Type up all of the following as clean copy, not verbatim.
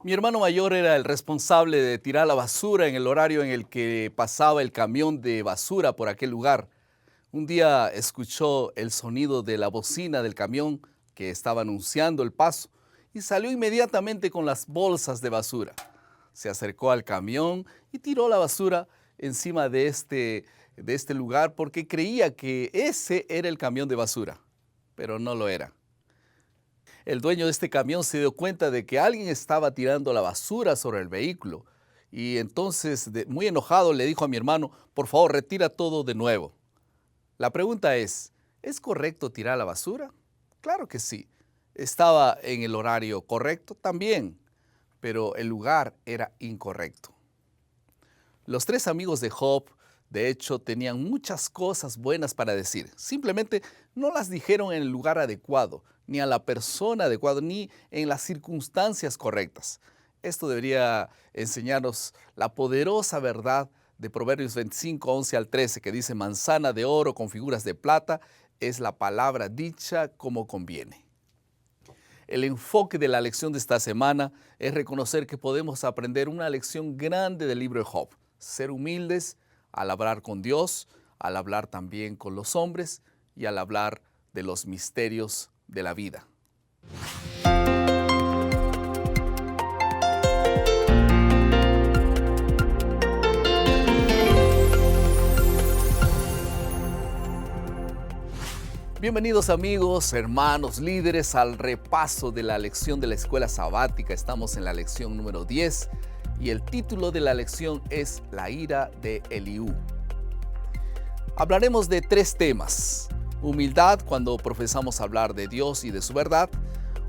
Mi hermano mayor era el responsable de tirar la basura en el horario en el que pasaba el camión de basura por aquel lugar. Un día escuchó el sonido de la bocina del camión que estaba anunciando el paso y salió inmediatamente con las bolsas de basura. Se acercó al camión y tiró la basura encima de este lugar porque creía que ese era el camión de basura, pero no lo era. El dueño de este camión se dio cuenta de que alguien estaba tirando la basura sobre el vehículo y entonces, muy enojado, le dijo a mi hermano: por favor, retira todo de nuevo. La pregunta ¿es correcto tirar la basura? Claro que sí. ¿Estaba en el horario correcto? También, pero el lugar era incorrecto. Los tres amigos de Job, de hecho, tenían muchas cosas buenas para decir. Simplemente no las dijeron en el lugar adecuado, ni a la persona adecuada, ni en las circunstancias correctas. Esto debería enseñarnos la poderosa verdad de Proverbios 25, 11 al 13, que dice: manzana de oro con figuras de plata es la palabra dicha como conviene. El enfoque de la lección de esta semana es reconocer que podemos aprender una lección grande del libro de Job. Ser humildes al hablar con Dios, al hablar también con los hombres y al hablar de los misterios de la vida. Bienvenidos amigos, hermanos, líderes al repaso de la lección de la escuela sabática. Estamos en la lección número 10 y el título de la lección es La ira de Eliú. Hablaremos de tres temas: humildad cuando profesamos hablar de Dios y de su verdad,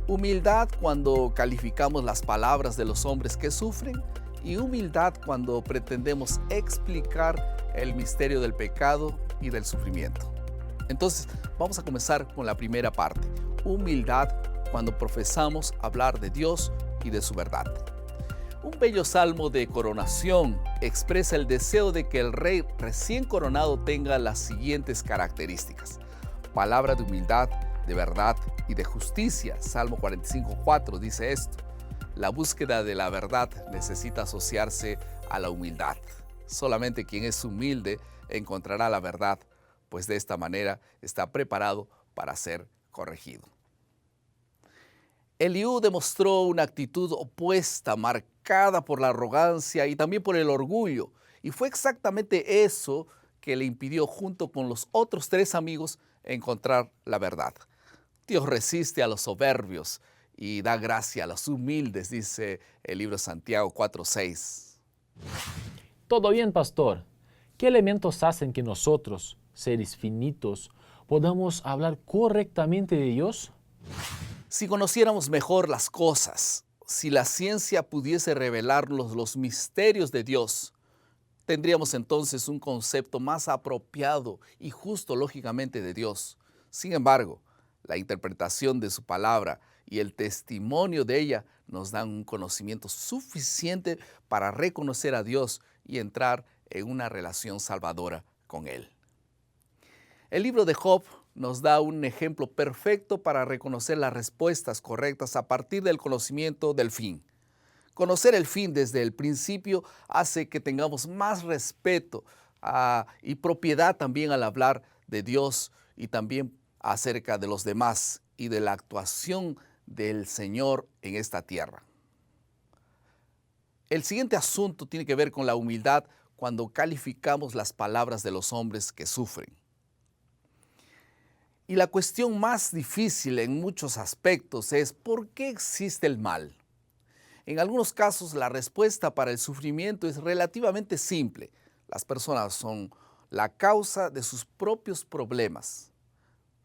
humildad cuando calificamos las palabras de los hombres que sufren y humildad cuando pretendemos explicar el misterio del pecado y del sufrimiento. Entonces, vamos a comenzar con la primera parte: humildad cuando profesamos hablar de Dios y de su verdad. Un bello salmo de coronación expresa el deseo de que el rey recién coronado tenga las siguientes características: palabra de humildad, de verdad y de justicia. Salmo 45:4 dice esto. La búsqueda de la verdad necesita asociarse a la humildad. Solamente quien es humilde encontrará la verdad, pues de esta manera está preparado para ser corregido. Eliú demostró una actitud opuesta, marcada por la arrogancia y también por el orgullo, y fue exactamente eso que le impidió, junto con los otros tres amigos, encontrar la verdad. Dios resiste a los soberbios y da gracia a los humildes, dice el libro de Santiago 4:6. Todo bien, pastor. ¿Qué elementos hacen que nosotros, seres finitos, podamos hablar correctamente de Dios? Si conociéramos mejor las cosas, si la ciencia pudiese revelarnos los misterios de Dios, tendríamos entonces un concepto más apropiado y justo, lógicamente, de Dios. Sin embargo, la interpretación de su palabra y el testimonio de ella nos dan un conocimiento suficiente para reconocer a Dios y entrar en una relación salvadora con Él. El libro de Job nos da un ejemplo perfecto para reconocer las respuestas correctas a partir del conocimiento del fin. Conocer el fin desde el principio hace que tengamos más respeto y propiedad también al hablar de Dios y también acerca de los demás y de la actuación del Señor en esta tierra. El siguiente asunto tiene que ver con la humildad cuando calificamos las palabras de los hombres que sufren. Y la cuestión más difícil en muchos aspectos es: ¿por qué existe el mal? En algunos casos, la respuesta para el sufrimiento es relativamente simple. Las personas son la causa de sus propios problemas.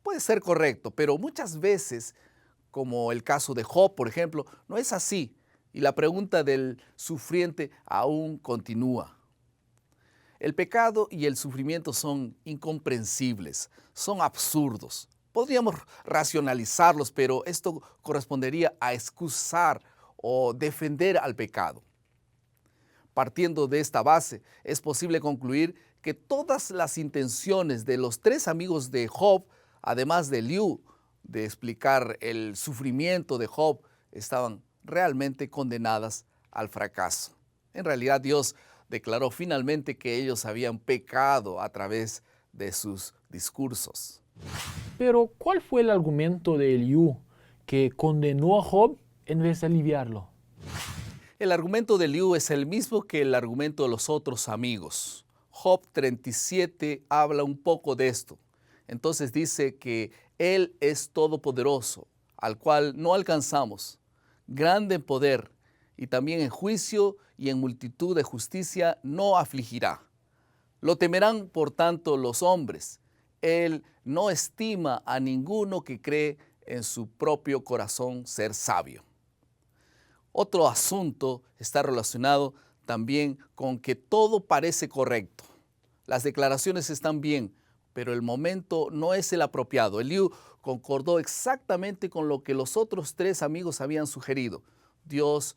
Puede ser correcto, pero muchas veces, como el caso de Job, por ejemplo, no es así. Y la pregunta del sufriente aún continúa. El pecado y el sufrimiento son incomprensibles, son absurdos. Podríamos racionalizarlos, pero esto correspondería a excusar o defender al pecado. Partiendo de esta base, es posible concluir que todas las intenciones de los tres amigos de Job, además de Eliú, de explicar el sufrimiento de Job, estaban realmente condenadas al fracaso. En realidad, Dios declaró finalmente que ellos habían pecado a través de sus discursos. Pero, ¿cuál fue el argumento de Eliú que condenó a Job en vez de aliviarlo? El argumento de Eliú es el mismo que el argumento de los otros amigos. Job 37 habla un poco de esto. Entonces dice que Él es todopoderoso, al cual no alcanzamos, grande en poder, y también en juicio y en multitud de justicia no afligirá. Lo temerán, por tanto, los hombres. Él no estima a ninguno que cree en su propio corazón ser sabio. Otro asunto está relacionado también con que todo parece correcto. Las declaraciones están bien, pero el momento no es el apropiado. Eliú concordó exactamente con lo que los otros tres amigos habían sugerido. Dios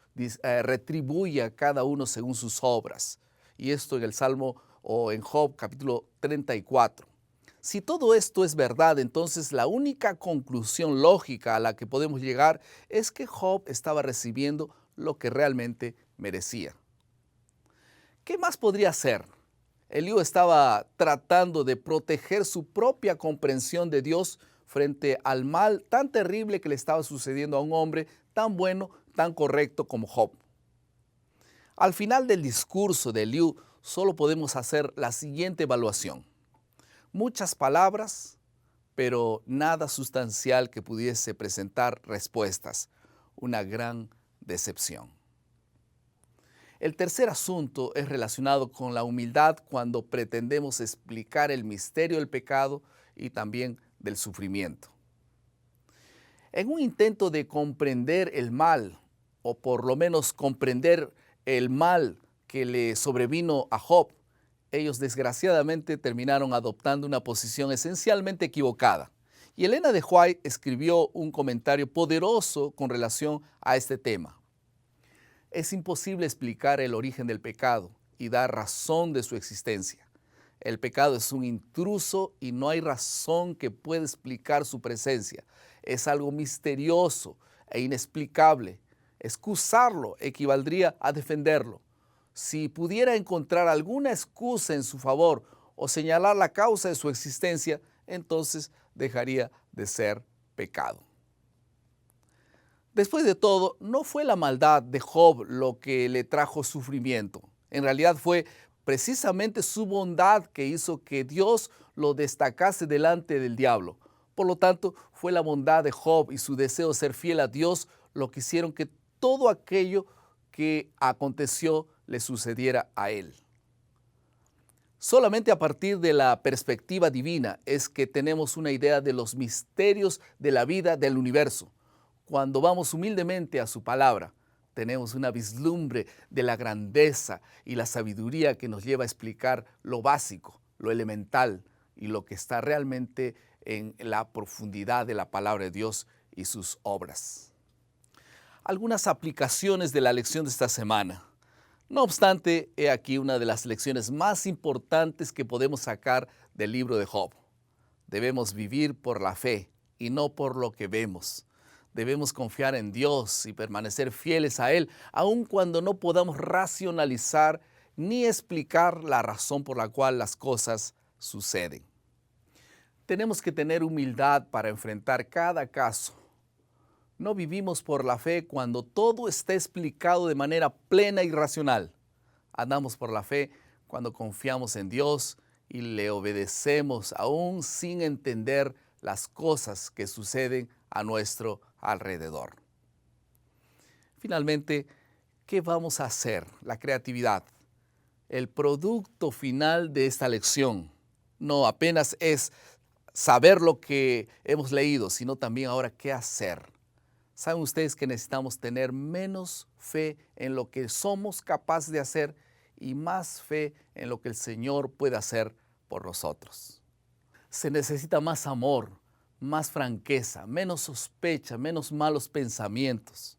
retribuye a cada uno según sus obras. Y esto en el Salmo o en Job capítulo 34. Si todo esto es verdad, entonces la única conclusión lógica a la que podemos llegar es que Job estaba recibiendo lo que realmente merecía. ¿Qué más podría hacer? Eliú estaba tratando de proteger su propia comprensión de Dios frente al mal tan terrible que le estaba sucediendo a un hombre tan bueno, tan correcto como Job. Al final del discurso de Eliú, solo podemos hacer la siguiente evaluación. Muchas palabras, pero nada sustancial que pudiese presentar respuestas. Una gran decepción. El tercer asunto es relacionado con la humildad cuando pretendemos explicar el misterio del pecado y también del sufrimiento. En un intento de comprender el mal, o por lo menos comprender el mal que le sobrevino a Job, ellos desgraciadamente terminaron adoptando una posición esencialmente equivocada. Y Elena de White escribió un comentario poderoso con relación a este tema. Es imposible explicar el origen del pecado y dar razón de su existencia. El pecado es un intruso y no hay razón que pueda explicar su presencia. Es algo misterioso e inexplicable. Excusarlo equivaldría a defenderlo. Si pudiera encontrar alguna excusa en su favor o señalar la causa de su existencia, entonces dejaría de ser pecado. Después de todo, no fue la maldad de Job lo que le trajo sufrimiento. En realidad fue precisamente su bondad que hizo que Dios lo destacase delante del diablo. Por lo tanto, fue la bondad de Job y su deseo de ser fiel a Dios lo que hicieron que todo aquello que aconteció le sucediera a él. Solamente a partir de la perspectiva divina es que tenemos una idea de los misterios de la vida del universo. Cuando vamos humildemente a su palabra, tenemos una vislumbre de la grandeza y la sabiduría que nos lleva a explicar lo básico, lo elemental y lo que está realmente en la profundidad de la palabra de Dios y sus obras. Algunas aplicaciones de la lección de esta semana. No obstante, he aquí una de las lecciones más importantes que podemos sacar del libro de Job. Debemos vivir por la fe y no por lo que vemos. Debemos confiar en Dios y permanecer fieles a Él, aun cuando no podamos racionalizar ni explicar la razón por la cual las cosas suceden. Tenemos que tener humildad para enfrentar cada caso. No vivimos por la fe cuando todo está explicado de manera plena y racional. Andamos por la fe cuando confiamos en Dios y le obedecemos aún sin entender las cosas que suceden a nuestro alrededor. Finalmente, ¿qué vamos a hacer? La creatividad. El producto final de esta lección no apenas es saber lo que hemos leído, sino también ahora qué hacer. ¿Saben ustedes que necesitamos tener menos fe en lo que somos capaces de hacer y más fe en lo que el Señor puede hacer por nosotros? Se necesita más amor, más franqueza, menos sospecha, menos malos pensamientos.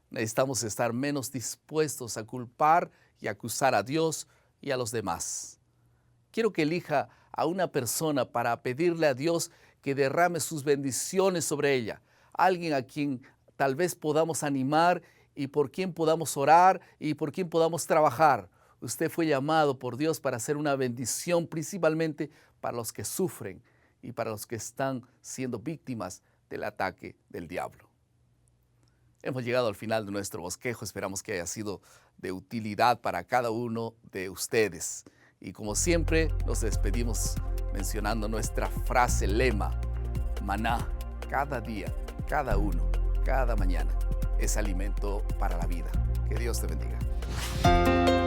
Necesitamos estar menos dispuestos a culpar y acusar a Dios y a los demás. Quiero que elija a una persona para pedirle a Dios que derrame sus bendiciones sobre ella. Alguien a quien tal vez podamos animar y por quien podamos orar y por quien podamos trabajar. Usted fue llamado por Dios para ser una bendición, principalmente para los que sufren y para los que están siendo víctimas del ataque del diablo. Hemos llegado al final de nuestro bosquejo. Esperamos que haya sido de utilidad para cada uno de ustedes. Y como siempre, nos despedimos mencionando nuestra frase lema: maná, cada día, cada uno, cada mañana, es alimento para la vida. Que Dios te bendiga.